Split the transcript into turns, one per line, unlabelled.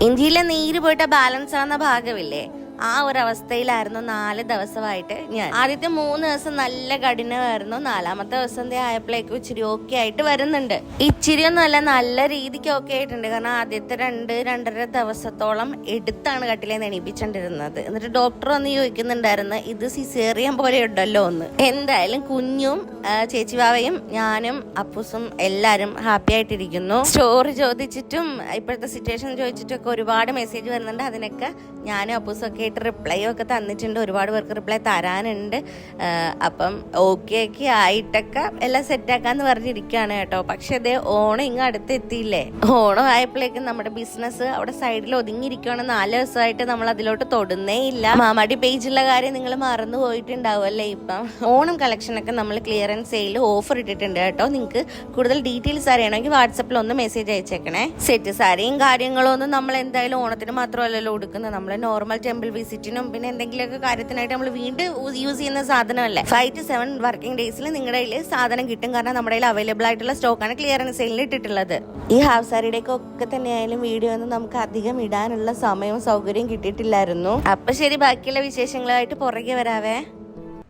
ഇഞ്ചിയിലെ നീര് പോയിട്ട് ബാലൻസ് ആവുന്ന ഭാഗമില്ലേ, ആ ഒരു അവസ്ഥയിലായിരുന്നു 4 ദിവസമായിട്ട് ഞാൻ. ആദ്യത്തെ 3 ദിവസം നല്ല കഠിനമായിരുന്നു. 4ാമത്തെ ദിവസം ആയപ്പോഴേക്കും ഇച്ചിരി ഓക്കെ ആയിട്ട് വരുന്നുണ്ട്. ഇച്ചിരി ഒന്നുമല്ല, നല്ല രീതിക്ക് ഓക്കെ ആയിട്ടുണ്ട്. കാരണം ആദ്യത്തെ 2-2.5 ദിവസത്തോളം എടുത്താണ് കട്ടിലേന്ന് എണീപ്പിച്ചോണ്ടിരുന്നത്. എന്നിട്ട് ഡോക്ടർ വന്ന് ചോദിക്കുന്നുണ്ടായിരുന്നു, ഇത് സിസേറിയൻ പോലെ ഉണ്ടല്ലോ എന്ന്. എന്തായാലും കുഞ്ഞും ചേച്ചി ബാവയും ഞാനും അപ്പൂസും എല്ലാരും ഹാപ്പി ആയിട്ടിരിക്കുന്നു. സ്റ്റോറി ചോദിച്ചിട്ടും ഇപ്പോഴത്തെ സിറ്റുവേഷൻ ചോദിച്ചിട്ടും ഒക്കെ ഒരുപാട് മെസ്സേജ് വരുന്നുണ്ട്. അതിനൊക്കെ ഞാനും അപ്പൂസും ഒക്കെ റിപ്ലൈ ഒക്കെ തന്നിട്ടുണ്ട്. ഒരുപാട് പേർക്ക് റിപ്ലൈ തരാനുണ്ട്. അപ്പം ഓക്കെ ആയിട്ടൊക്കെ എല്ലാം സെറ്റാക്കാന്ന് പറഞ്ഞിരിക്കുകയാണ് കേട്ടോ. പക്ഷെ അതേ ഓണം ഇങ്ങ് അടുത്തെത്തിയില്ലേ. ഓണം ആയപ്പോഴേക്കും നമ്മുടെ ബിസിനസ് അവിടെ സൈഡിൽ ഒതുങ്ങിയിരിക്കുകയാണ്. 4 ദിവസമായിട്ട് നമ്മൾ അതിലോട്ട് തൊടുന്നേ ഇല്ല. മാമാടി പേജുള്ള കാര്യം നിങ്ങൾ മറന്നു പോയിട്ടുണ്ടാവും അല്ലേ. ഇപ്പം ഓണം കളക്ഷനൊക്കെ നമ്മൾ ക്ലിയറൻസ് സെയിൽ ഓഫർ ഇട്ടിട്ടുണ്ട് കേട്ടോ. നിങ്ങൾക്ക് കൂടുതൽ ഡീറ്റെയിൽസ് അറിയണമെങ്കിൽ വാട്സപ്പിൽ ഒന്ന് മെസ്സേജ് അയച്ചേക്കണേ. സെറ്റ് സാരിയും കാര്യങ്ങളും ഒന്നും നമ്മൾ എന്തായാലും ഓണത്തിന് മാത്രമല്ലല്ലോ കൊടുക്കുന്നത്. നമ്മൾ നോർമൽ ടെമ്പിൾ വിസിറ്റിനും പിന്നെ എന്തെങ്കിലുമൊക്കെ കാര്യത്തിനായിട്ട് നമ്മൾ വീണ്ടും യൂസ് ചെയ്യുന്ന സാധനമല്ലേ. 5 to 7 വർക്കിംഗ് ഡേയ്സിൽ നിങ്ങളുടെ കയ്യിൽ സാധനം കിട്ടും. കാരണം നമ്മുടെ കയ്യിൽ അവൈലബിൾ ആയിട്ടുള്ള സ്റ്റോക്കാണ് ക്ലിയറൻസ് സെയിലിൽ ഇട്ടിട്ടുള്ളത്. ഈ ഹാഫ് സാരിയുടെയൊക്കെ ഒക്കെ തന്നെയായാലും വീഡിയോ ഒന്നും നമുക്ക് അധികം ഇടാനുള്ള സമയവും സൗകര്യവും കിട്ടിയിട്ടില്ലായിരുന്നു. അപ്പൊ ശരി, ബാക്കിയുള്ള വിശേഷങ്ങളുമായിട്ട് പുറകെ വരാവേ.